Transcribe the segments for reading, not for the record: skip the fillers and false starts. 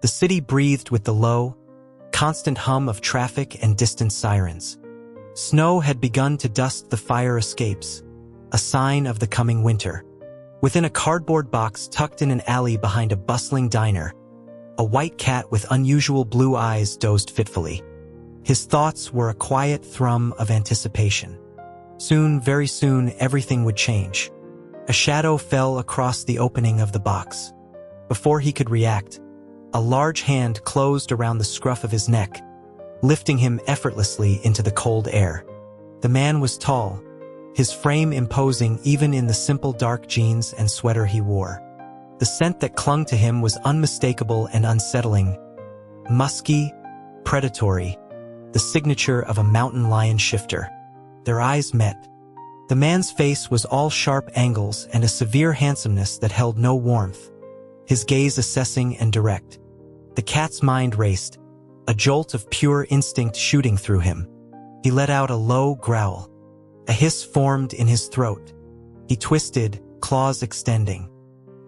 The city breathed with the low, constant hum of traffic and distant sirens. Snow had begun to dust the fire escapes, a sign of the coming winter. Within a cardboard box tucked in an alley behind a bustling diner, a white cat with unusual blue eyes dozed fitfully. His thoughts were a quiet thrum of anticipation. Soon, very soon, everything would change. A shadow fell across the opening of the box. Before he could react, a large hand closed around the scruff of his neck, lifting him effortlessly into the cold air. The man was tall, his frame imposing even in the simple dark jeans and sweater he wore. The scent that clung to him was unmistakable and unsettling, musky, predatory, the signature of a mountain lion shifter. Their eyes met. The man's face was all sharp angles and a severe handsomeness that held no warmth, his gaze assessing and direct. The cat's mind raced, a jolt of pure instinct shooting through him. He let out a low growl. A hiss formed in his throat. He twisted, claws extending.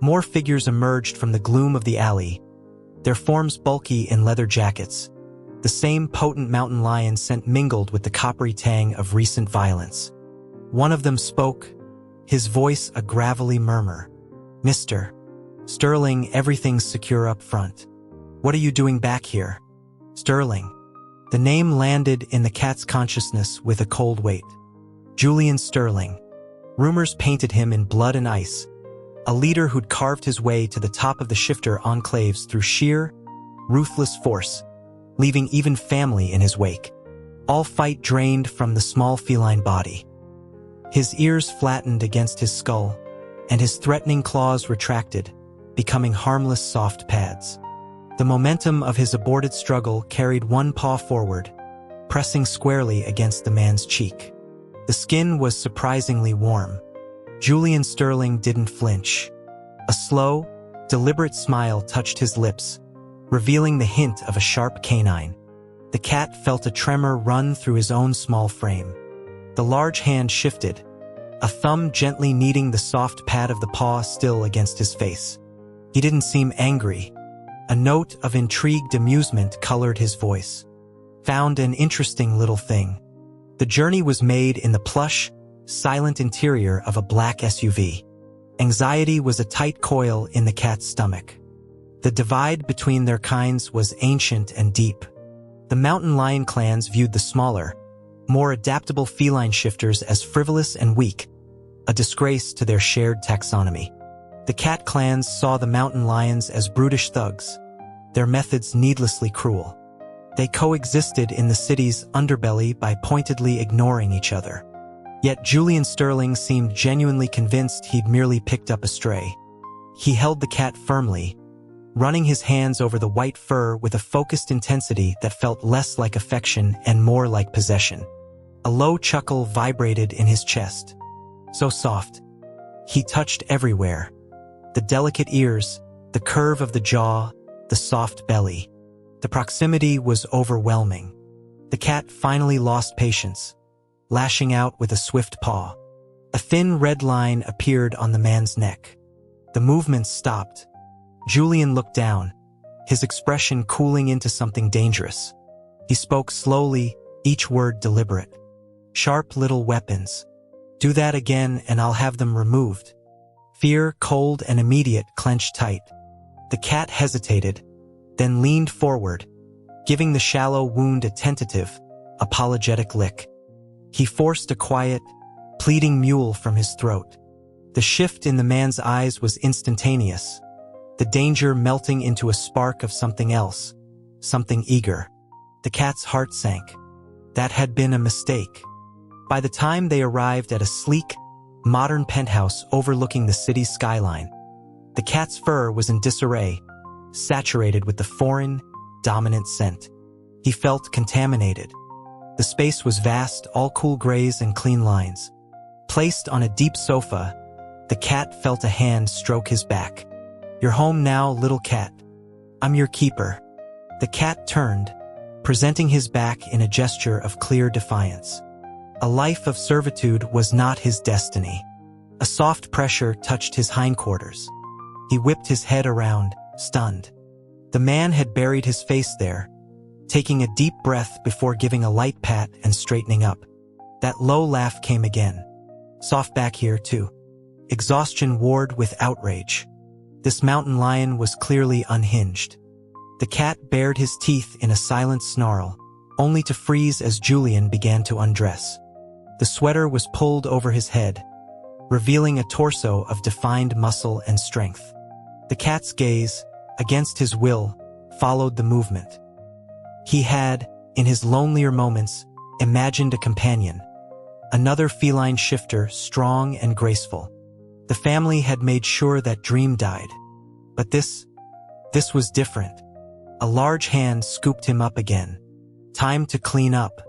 More figures emerged from the gloom of the alley, their forms bulky in leather jackets. The same potent mountain lion scent mingled with the coppery tang of recent violence. One of them spoke, his voice a gravelly murmur. "Mr. Sterling, everything's secure up front. What are you doing back here?" Sterling. The name landed in the cat's consciousness with a cold weight. Julian Sterling. Rumors painted him in blood and ice, a leader who'd carved his way to the top of the shifter enclaves through sheer, ruthless force, leaving even family in his wake. All fight drained from the small feline body. His ears flattened against his skull, and his threatening claws retracted, becoming harmless soft pads. The momentum of his aborted struggle carried one paw forward, pressing squarely against the man's cheek. The skin was surprisingly warm. Julian Sterling didn't flinch. A slow, deliberate smile touched his lips, revealing the hint of a sharp canine. The cat felt a tremor run through his own small frame. The large hand shifted, a thumb gently kneading the soft pad of the paw still against his face. He didn't seem angry. A note of intrigued amusement colored his voice. "Found an interesting little thing." The journey was made in the plush, silent interior of a black SUV. Anxiety was a tight coil in the cat's stomach. The divide between their kinds was ancient and deep. The mountain lion clans viewed the smaller, more adaptable feline shifters as frivolous and weak, a disgrace to their shared taxonomy. The cat clans saw the mountain lions as brutish thugs, their methods needlessly cruel. They coexisted in the city's underbelly by pointedly ignoring each other. Yet Julian Sterling seemed genuinely convinced he'd merely picked up a stray. He held the cat firmly, running his hands over the white fur with a focused intensity that felt less like affection and more like possession. A low chuckle vibrated in his chest. So soft. He touched everywhere. The delicate ears, the curve of the jaw, the soft belly. The proximity was overwhelming. The cat finally lost patience, lashing out with a swift paw. A thin red line appeared on the man's neck. The movement stopped. Julian looked down, his expression cooling into something dangerous. He spoke slowly, each word deliberate. "Sharp little weapons. Do that again and I'll have them removed." Fear, cold and immediate, clenched tight. The cat hesitated, then leaned forward, giving the shallow wound a tentative, apologetic lick. He forced a quiet, pleading mewl from his throat. The shift in the man's eyes was instantaneous, the danger melting into a spark of something else, something eager. The cat's heart sank. That had been a mistake. By the time they arrived at a sleek, modern penthouse overlooking the city's skyline, the cat's fur was in disarray, saturated with the foreign, dominant scent. He felt contaminated. The space was vast, all cool grays and clean lines. Placed on a deep sofa, the cat felt a hand stroke his back. "You're home now, little cat. I'm your keeper." The cat turned, presenting his back in a gesture of clear defiance. A life of servitude was not his destiny. A soft pressure touched his hindquarters. He whipped his head around, stunned. The man had buried his face there, taking a deep breath before giving a light pat and straightening up. That low laugh came again. Soft back here, too. Exhaustion warred with outrage. This mountain lion was clearly unhinged. The cat bared his teeth in a silent snarl, only to freeze as Julian began to undress. The sweater was pulled over his head, revealing a torso of defined muscle and strength. The cat's gaze, against his will, followed the movement. He had, in his lonelier moments, imagined a companion, another feline shifter, strong and graceful. The family had made sure that dream died. But this was different. A large hand scooped him up again. Time to clean up.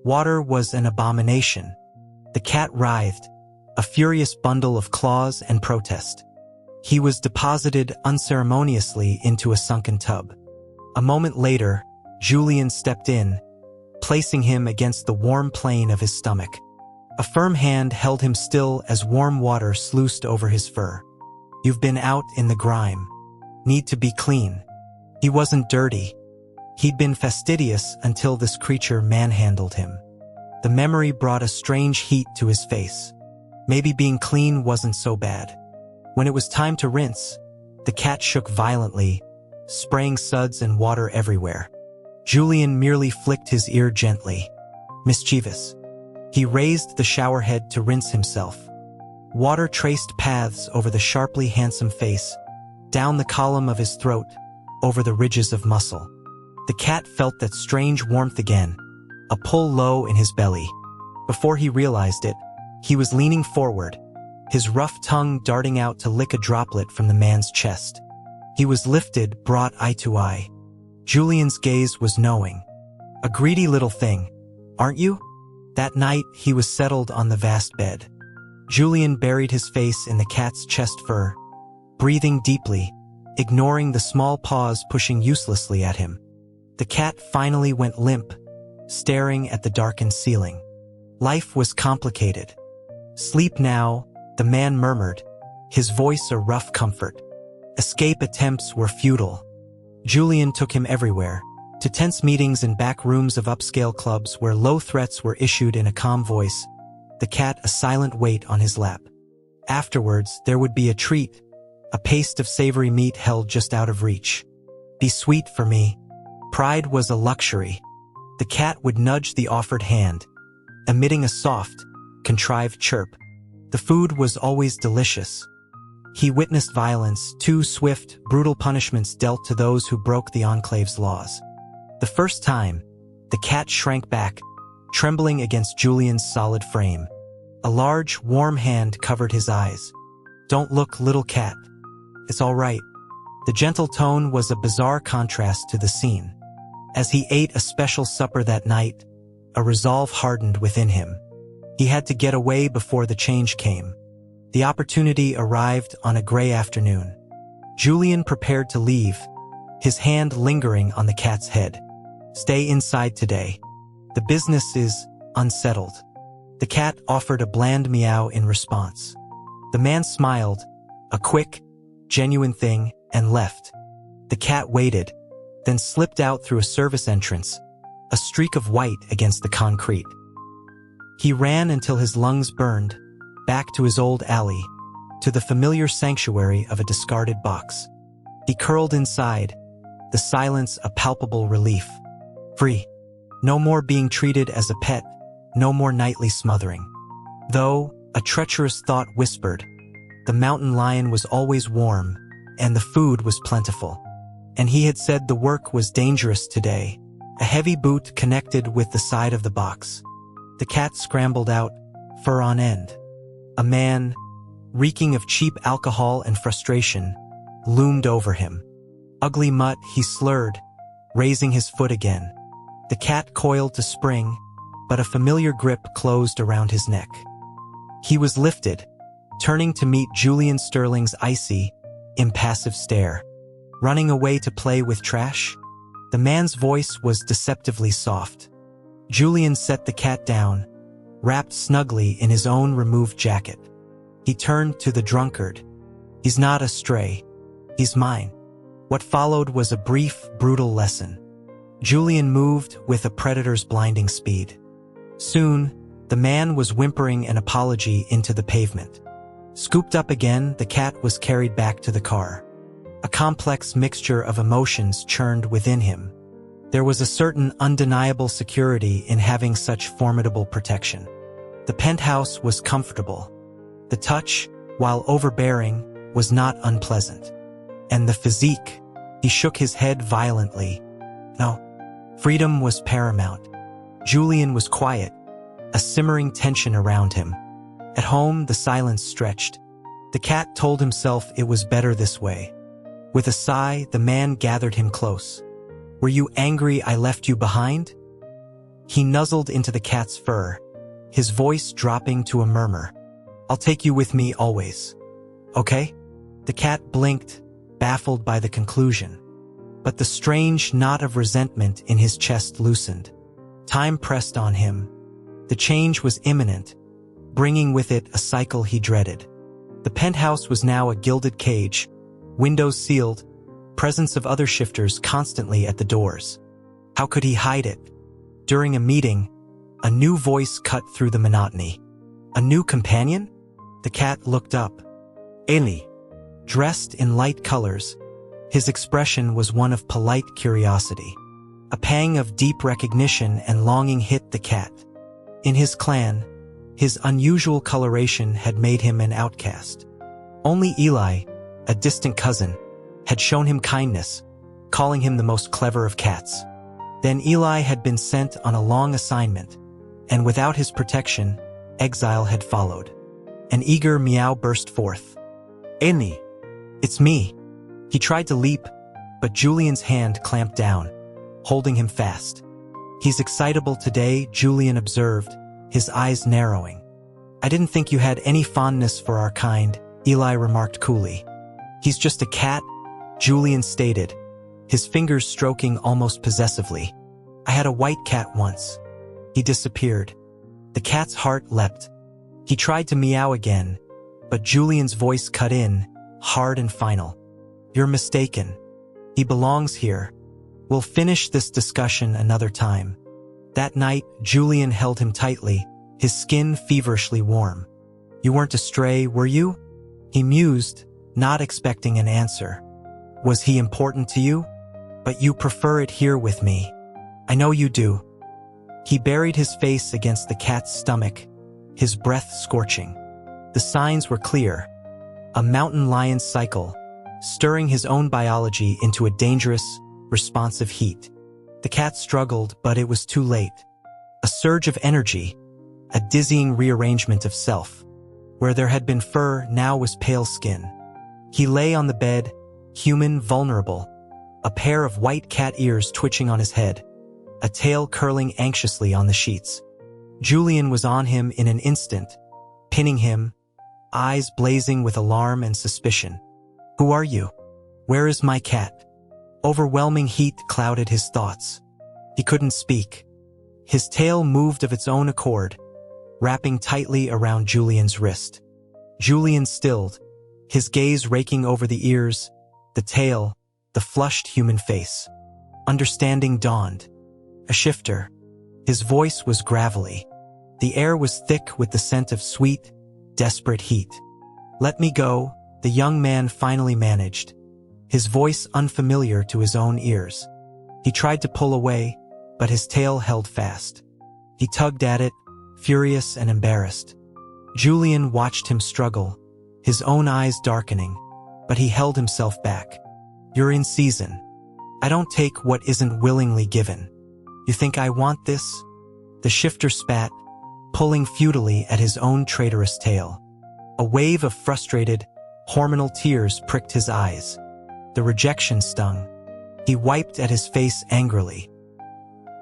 Water was an abomination. The cat writhed, a furious bundle of claws and protest. He was deposited unceremoniously into a sunken tub. A moment later, Julian stepped in, placing him against the warm plane of his stomach. A firm hand held him still as warm water sluiced over his fur. You've been out in the grime. Need to be clean. He wasn't dirty. He'd been fastidious until this creature manhandled him. The memory brought a strange heat to his face. Maybe being clean wasn't so bad. When it was time to rinse, the cat shook violently, spraying suds and water everywhere. Julian merely flicked his ear gently. Mischievous. He raised the shower head to rinse himself. Water traced paths over the sharply handsome face, down the column of his throat, over the ridges of muscle. The cat felt that strange warmth again, a pull low in his belly. Before he realized it, he was leaning forward, his rough tongue darting out to lick a droplet from the man's chest. He was lifted, brought eye to eye. Julian's gaze was knowing. A greedy little thing, aren't you? That night, he was settled on the vast bed. Julian buried his face in the cat's chest fur, breathing deeply, ignoring the small paws pushing uselessly at him. The cat finally went limp, staring at the darkened ceiling. Life was complicated. Sleep now, the man murmured, his voice a rough comfort. Escape attempts were futile. Julian took him everywhere, to tense meetings in back rooms of upscale clubs where low threats were issued in a calm voice, the cat a silent weight on his lap. Afterwards, there would be a treat, a paste of savory meat held just out of reach. Be sweet for me. Pride was a luxury. The cat would nudge the offered hand, emitting a soft, contrived chirp. The food was always delicious. He witnessed violence, too swift, brutal punishments dealt to those who broke the enclave's laws. The first time, the cat shrank back, trembling against Julian's solid frame. A large, warm hand covered his eyes. Don't look, little cat. It's all right. The gentle tone was a bizarre contrast to the scene. As he ate a special supper that night, a resolve hardened within him. He had to get away before the change came. The opportunity arrived on a gray afternoon. Julian prepared to leave, his hand lingering on the cat's head. Stay inside today. The business is unsettled. The cat offered a bland meow in response. The man smiled, a quick, genuine thing, and left. The cat waited, then slipped out through a service entrance, a streak of white against the concrete. He ran until his lungs burned, back to his old alley, to the familiar sanctuary of a discarded box. He curled inside, the silence a palpable relief. Free. No more being treated as a pet, no more nightly smothering. Though, a treacherous thought whispered, the mountain lion was always warm, and the food was plentiful. And he had said the work was dangerous today. A heavy boot connected with the side of the box. The cat scrambled out, fur on end. A man, reeking of cheap alcohol and frustration, loomed over him. Ugly mutt, he slurred, raising his foot again. The cat coiled to spring, but a familiar grip closed around his neck. He was lifted, turning to meet Julian Sterling's icy, impassive stare. Running away to play with trash? The man's voice was deceptively soft. Julian set the cat down, wrapped snugly in his own removed jacket. He turned to the drunkard. He's not a stray. He's mine. What followed was a brief, brutal lesson. Julian moved with a predator's blinding speed. Soon, the man was whimpering an apology into the pavement. Scooped up again, the cat was carried back to the car. A complex mixture of emotions churned within him. There was a certain undeniable security in having such formidable protection. The penthouse was comfortable. The touch, while overbearing, was not unpleasant. And the physique, he shook his head violently. No, freedom was paramount. Julian was quiet, a simmering tension around him. At home, the silence stretched. The cat told himself it was better this way. With a sigh, the man gathered him close. Were you angry I left you behind? He nuzzled into the cat's fur, his voice dropping to a murmur. I'll take you with me always. Okay? The cat blinked, baffled by the conclusion. But the strange knot of resentment in his chest loosened. Time pressed on him. The change was imminent, bringing with it a cycle he dreaded. The penthouse was now a gilded cage, windows sealed, presence of other shifters constantly at the doors. How could he hide it? During a meeting, a new voice cut through the monotony. A new companion? The cat looked up. Eli. Dressed in light colors, his expression was one of polite curiosity. A pang of deep recognition and longing hit the cat. In his clan, his unusual coloration had made him an outcast. Only Eli, a distant cousin, had shown him kindness, calling him the most clever of cats. Then Eli had been sent on a long assignment, and without his protection, exile had followed. An eager meow burst forth. Eli, it's me. He tried to leap, but Julian's hand clamped down, holding him fast. He's excitable today, Julian observed, his eyes narrowing. I didn't think you had any fondness for our kind, Eli remarked coolly. He's just a cat, Julian stated, his fingers stroking almost possessively. I had a white cat once. He disappeared. The cat's heart leapt. He tried to meow again, but Julian's voice cut in, hard and final. You're mistaken. He belongs here. We'll finish this discussion another time. That night, Julian held him tightly, his skin feverishly warm. You weren't a stray, were you? He mused, not expecting an answer. Was he important to you? But you prefer it here with me. I know you do. He buried his face against the cat's stomach, his breath scorching. The signs were clear. A mountain lion's cycle, stirring his own biology into a dangerous, responsive heat. The cat struggled, but it was too late. A surge of energy, a dizzying rearrangement of self. Where there had been fur, now was pale skin. He lay on the bed, human, vulnerable, a pair of white cat ears twitching on his head, a tail curling anxiously on the sheets. Julian was on him in an instant, pinning him, eyes blazing with alarm and suspicion. Who are you? Where is my cat? Overwhelming heat clouded his thoughts. He couldn't speak. His tail moved of its own accord, wrapping tightly around Julian's wrist. Julian stilled, his gaze raking over the ears, the tail, the flushed human face. Understanding dawned. A shifter. His voice was gravelly. The air was thick with the scent of sweet, desperate heat. Let me go, the young man finally managed, his voice unfamiliar to his own ears. He tried to pull away, but his tail held fast. He tugged at it, furious and embarrassed. Julian watched him struggle, his own eyes darkening, but he held himself back. You're in season. I don't take what isn't willingly given. You think I want this? The shifter spat, pulling futilely at his own traitorous tail. A wave of frustrated, hormonal tears pricked his eyes. The rejection stung. He wiped at his face angrily.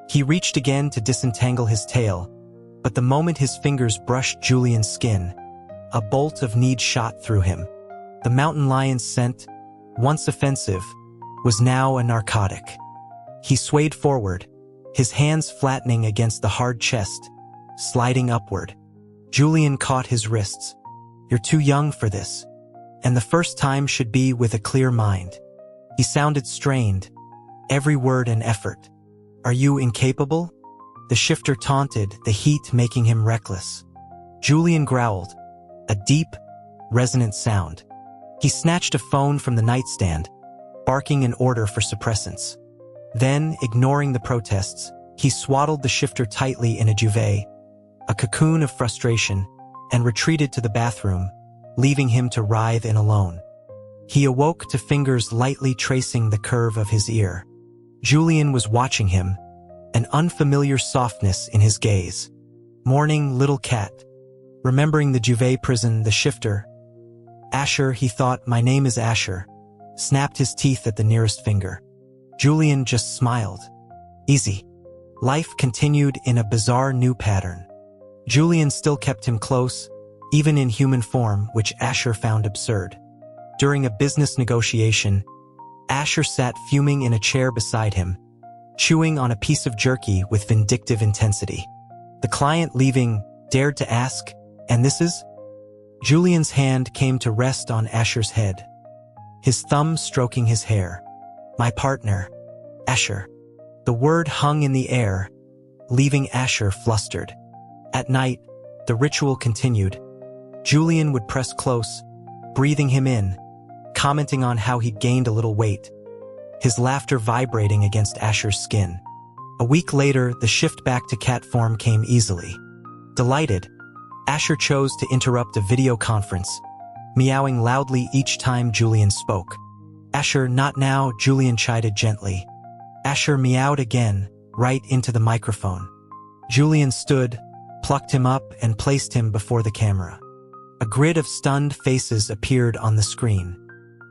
He reached again to disentangle his tail, but the moment his fingers brushed Julian's skin, a bolt of need shot through him. The mountain lion's scent, once offensive, was now a narcotic. He swayed forward, his hands flattening against the hard chest, sliding upward. Julian caught his wrists. You're too young for this, and the first time should be with a clear mind. He sounded strained, every word an effort. Are you incapable? The shifter taunted, the heat making him reckless. Julian growled, a deep, resonant sound. He snatched a phone from the nightstand, barking an order for suppressants. Then, ignoring the protests, he swaddled the shifter tightly in a duvet, a cocoon of frustration, and retreated to the bathroom, leaving him to writhe in alone. He awoke to fingers lightly tracing the curve of his ear. Julian was watching him, an unfamiliar softness in his gaze. Morning, little cat. Remembering the duvet prison, the shifter. Asher, he thought, my name is Asher, snapped his teeth at the nearest finger. Julian just smiled. Easy. Life continued in a bizarre new pattern. Julian still kept him close, even in human form, which Asher found absurd. During a business negotiation, Asher sat fuming in a chair beside him, chewing on a piece of jerky with vindictive intensity. The client, leaving, dared to ask, and this is? Julian's hand came to rest on Asher's head, his thumb stroking his hair. My partner, Asher. The word hung in the air, leaving Asher flustered. At night, the ritual continued. Julian would press close, breathing him in, commenting on how he'd gained a little weight, his laughter vibrating against Asher's skin. A week later, the shift back to cat form came easily. Delighted, Asher chose to interrupt a video conference, meowing loudly each time Julian spoke. Asher, not now, Julian chided gently. Asher meowed again, right into the microphone. Julian stood, plucked him up, and placed him before the camera. A grid of stunned faces appeared on the screen.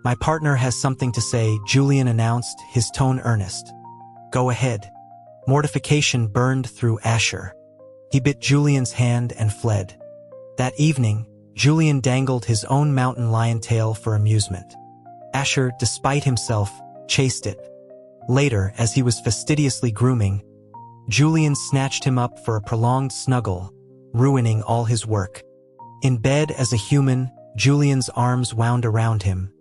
My partner has something to say, Julian announced, his tone earnest. Go ahead. Mortification burned through Asher. He bit Julian's hand and fled. That evening, Julian dangled his own mountain lion tail for amusement. Asher, despite himself, chased it. Later, as he was fastidiously grooming, Julian snatched him up for a prolonged snuggle, ruining all his work. In bed as a human, Julian's arms wound around him,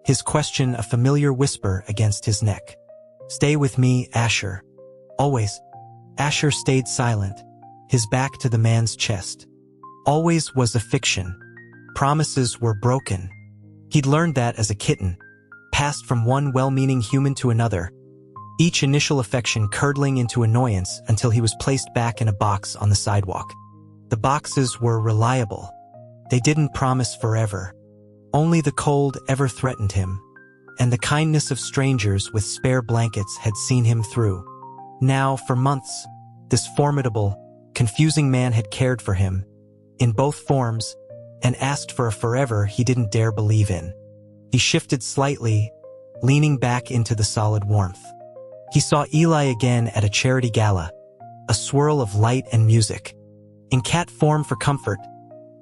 his question a familiar whisper against his neck. Stay with me, Asher. Always. Asher stayed silent, his back to the man's chest. Always was a fiction. Promises were broken. He'd learned that as a kitten, passed from one well-meaning human to another, each initial affection curdling into annoyance until he was placed back in a box on the sidewalk. The boxes were reliable. They didn't promise forever. Only the cold ever threatened him, and the kindness of strangers with spare blankets had seen him through. Now, for months, this formidable, confusing man had cared for him, in both forms, and asked for a forever he didn't dare believe in. He shifted slightly, leaning back into the solid warmth. He saw Eli again at a charity gala, a swirl of light and music. In cat form for comfort,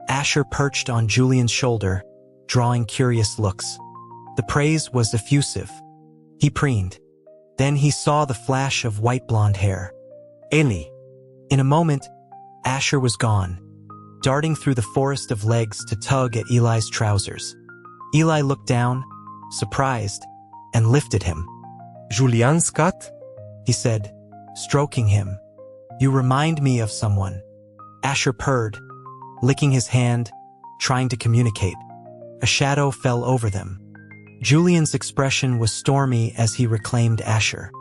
Asher perched on Julian's shoulder, drawing curious looks. The praise was effusive. He preened. Then he saw the flash of white blonde hair. Eli. In a moment, Asher was gone, darting through the forest of legs to tug at Eli's trousers. Eli looked down, surprised, and lifted him. Julian Scott? He said, stroking him. You remind me of someone. Asher purred, licking his hand, trying to communicate. A shadow fell over them. Julian's expression was stormy as he reclaimed Asher.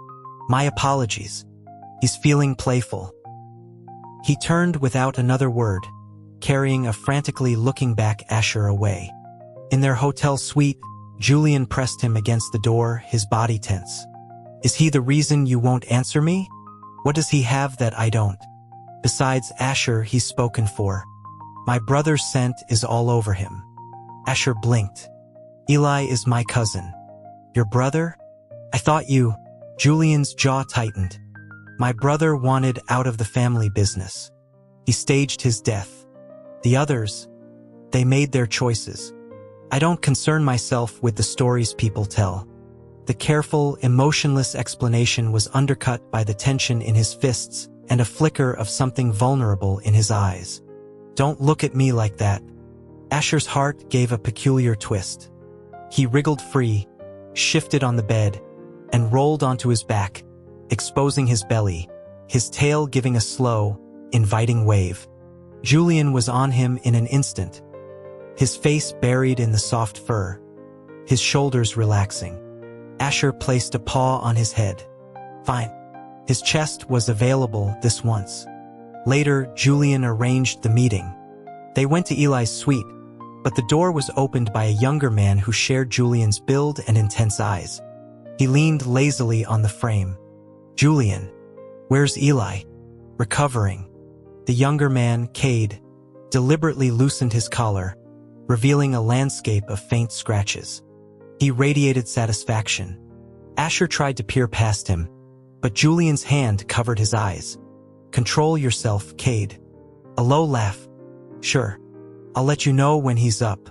My apologies. He's feeling playful. He turned without another word, carrying a frantically looking back Asher away. In their hotel suite, Julian pressed him against the door, his body tense. Is he the reason you won't answer me? What does he have that I don't? Besides Asher, he's spoken for. My brother's scent is all over him. Asher blinked. Eli is my cousin. Your brother? I thought you... Julian's jaw tightened. My brother wanted out of the family business. He staged his death. The others, they made their choices. I don't concern myself with the stories people tell. The careful, emotionless explanation was undercut by the tension in his fists and a flicker of something vulnerable in his eyes. Don't look at me like that. Asher's heart gave a peculiar twist. He wriggled free, shifted on the bed, and rolled onto his back, exposing his belly, his tail giving a slow, inviting wave. Julian was on him in an instant, his face buried in the soft fur, his shoulders relaxing. Asher placed a paw on his head. Fine. His chest was available this once. Later, Julian arranged the meeting. They went to Eli's suite, but the door was opened by a younger man who shared Julian's build and intense eyes. He leaned lazily on the frame. Julian, where's Eli? Recovering. The younger man, Cade, deliberately loosened his collar, revealing a landscape of faint scratches. He radiated satisfaction. Asher tried to peer past him, but Julian's hand covered his eyes. Control yourself, Cade. A low laugh. Sure. I'll let you know when he's up.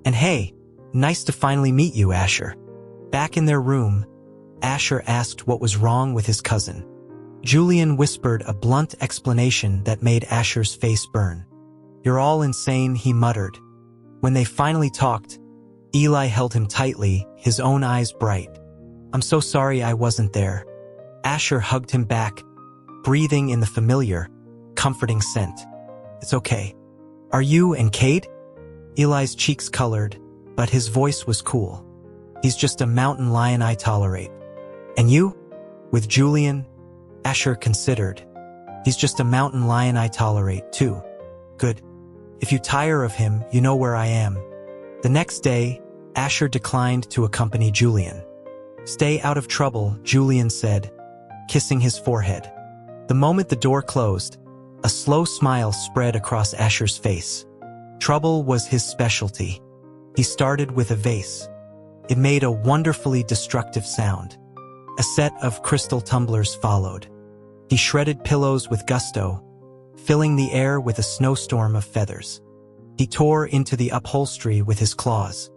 And hey, nice to finally meet you, Asher. Back in their room, Asher asked what was wrong with his cousin. Julian whispered a blunt explanation that made Asher's face burn. You're all insane, he muttered. When they finally talked, Eli held him tightly, his own eyes bright. I'm so sorry I wasn't there. Asher hugged him back, breathing in the familiar, comforting scent. It's okay. Are you and Cade? Eli's cheeks colored, but his voice was cool. He's just a mountain lion I tolerate. And you? With Julian? Asher considered. He's just a mountain lion I tolerate, too. Good. If you tire of him, you know where I am. The next day, Asher declined to accompany Julian. Stay out of trouble, Julian said, kissing his forehead. The moment the door closed, a slow smile spread across Asher's face. Trouble was his specialty. He started with a vase. It made a wonderfully destructive sound. A set of crystal tumblers followed. He shredded pillows with gusto, filling the air with a snowstorm of feathers. He tore into the upholstery with his claws.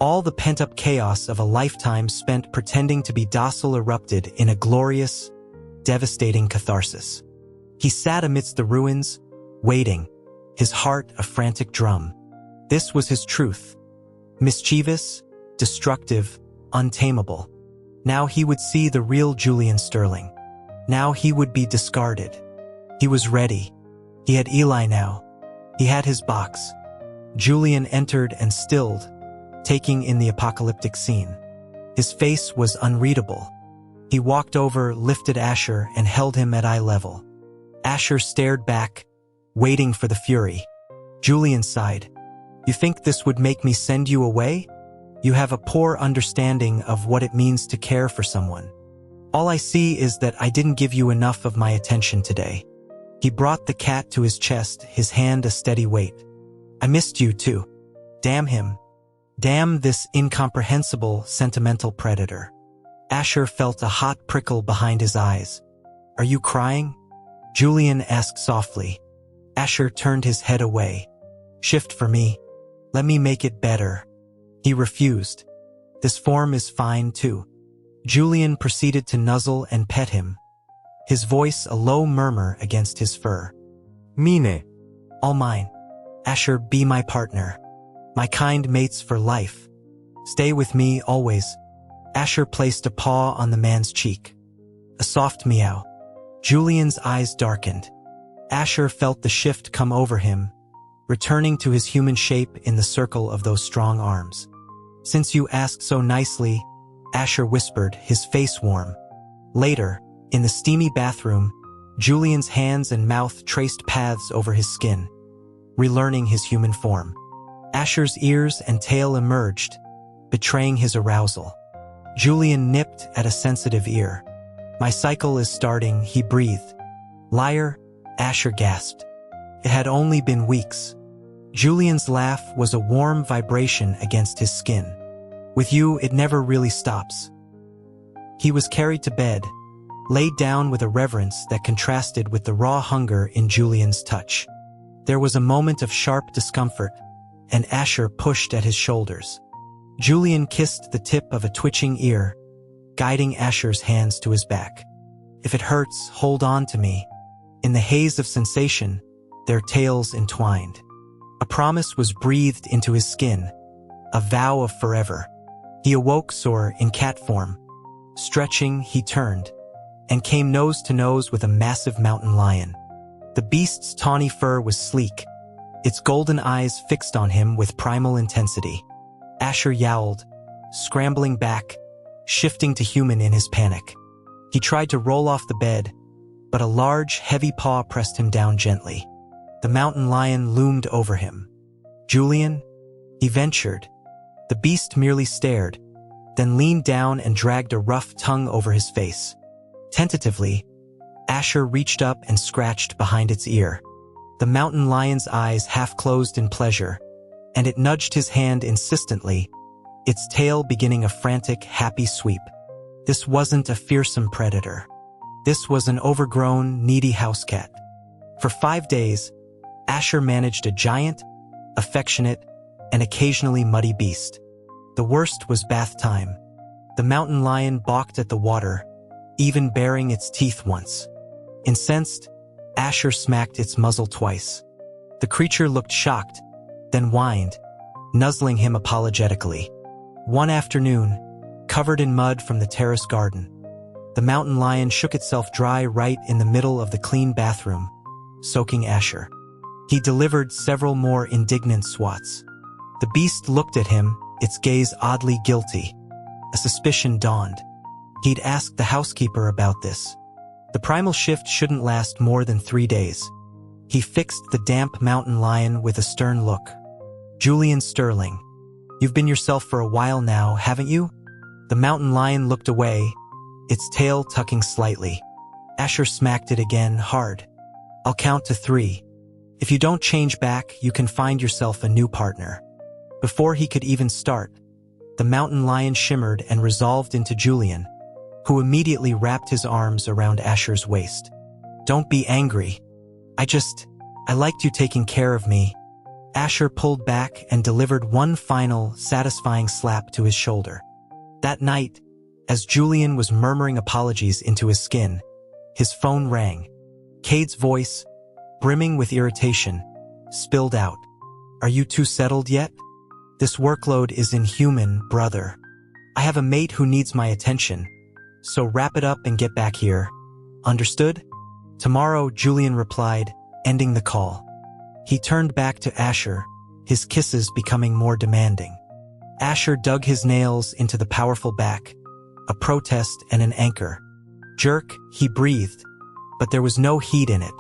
All the pent-up chaos of a lifetime spent pretending to be docile erupted in a glorious, devastating catharsis. He sat amidst the ruins, waiting, his heart a frantic drum. This was his truth. Mischievous, destructive, untamable. Now he would see the real Julian Sterling. Now he would be discarded. He was ready. He had Eli now. He had his box. Julian entered and stilled, taking in the apocalyptic scene. His face was unreadable. He walked over, lifted Asher, and held him at eye level. Asher stared back, waiting for the fury. Julian sighed. You think this would make me send you away? You have a poor understanding of what it means to care for someone. All I see is that I didn't give you enough of my attention today. He brought the cat to his chest, his hand a steady weight. I missed you too. Damn him. Damn this incomprehensible, sentimental predator. Asher felt a hot prickle behind his eyes. Are you crying? Julian asked softly. Asher turned his head away. Shift for me. Let me make it better. He refused. This form is fine too. Julian proceeded to nuzzle and pet him, his voice a low murmur against his fur. Mine. All mine. Asher, be my partner. My kind mates for life. Stay with me always. Asher placed a paw on the man's cheek. A soft meow. Julian's eyes darkened. Asher felt the shift come over him, returning to his human shape in the circle of those strong arms. Since you asked so nicely, Asher whispered, his face warm. Later, in the steamy bathroom, Julian's hands and mouth traced paths over his skin, relearning his human form. Asher's ears and tail emerged, betraying his arousal. Julian nipped at a sensitive ear. My cycle is starting, he breathed. Liar, Asher gasped. It had only been weeks. Julian's laugh was a warm vibration against his skin. With you, it never really stops. He was carried to bed, laid down with a reverence that contrasted with the raw hunger in Julian's touch. There was a moment of sharp discomfort, and Asher pushed at his shoulders. Julian kissed the tip of a twitching ear, guiding Asher's hands to his back. If it hurts, hold on to me. In the haze of sensation, their tails entwined. A promise was breathed into his skin, a vow of forever. He awoke sore in cat form. Stretching, he turned, and came nose to nose with a massive mountain lion. The beast's tawny fur was sleek, its golden eyes fixed on him with primal intensity. Asher yowled, scrambling back, shifting to human in his panic. He tried to roll off the bed, but a large, heavy paw pressed him down gently. The mountain lion loomed over him. "Julian?" he ventured. The beast merely stared, then leaned down and dragged a rough tongue over his face. Tentatively, Asher reached up and scratched behind its ear. The mountain lion's eyes half-closed in pleasure, and it nudged his hand insistently, its tail beginning a frantic, happy sweep. This wasn't a fearsome predator. This was an overgrown, needy house cat. For 5 days, Asher managed a giant, affectionate, and occasionally muddy beast. The worst was bath time. The mountain lion balked at the water, even baring its teeth once. Incensed, Asher smacked its muzzle twice. The creature looked shocked, then whined, nuzzling him apologetically. One afternoon, covered in mud from the terrace garden, the mountain lion shook itself dry right in the middle of the clean bathroom, soaking Asher. He delivered several more indignant swats. The beast looked at him, its gaze oddly guilty. A suspicion dawned. He'd asked the housekeeper about this. The primal shift shouldn't last more than 3 days. He fixed the damp mountain lion with a stern look. "Julian Sterling, you've been yourself for a while now, haven't you?" The mountain lion looked away, its tail tucking slightly. Asher smacked it again, hard. "I'll count to 3. If you don't change back, you can find yourself a new partner." Before he could even start, the mountain lion shimmered and resolved into Julian, who immediately wrapped his arms around Asher's waist. "Don't be angry. I liked you taking care of me." Asher pulled back and delivered one final, satisfying slap to his shoulder. That night, as Julian was murmuring apologies into his skin, his phone rang. Cade's voice, brimming with irritation, spilled out. "Are you two settled yet? This workload is inhuman, brother. I have a mate who needs my attention, so wrap it up and get back here. Understood?" "Tomorrow," Julian replied, ending the call. He turned back to Asher, his kisses becoming more demanding. Asher dug his nails into the powerful back, a protest and an anchor. "Jerk," he breathed, but there was no heat in it,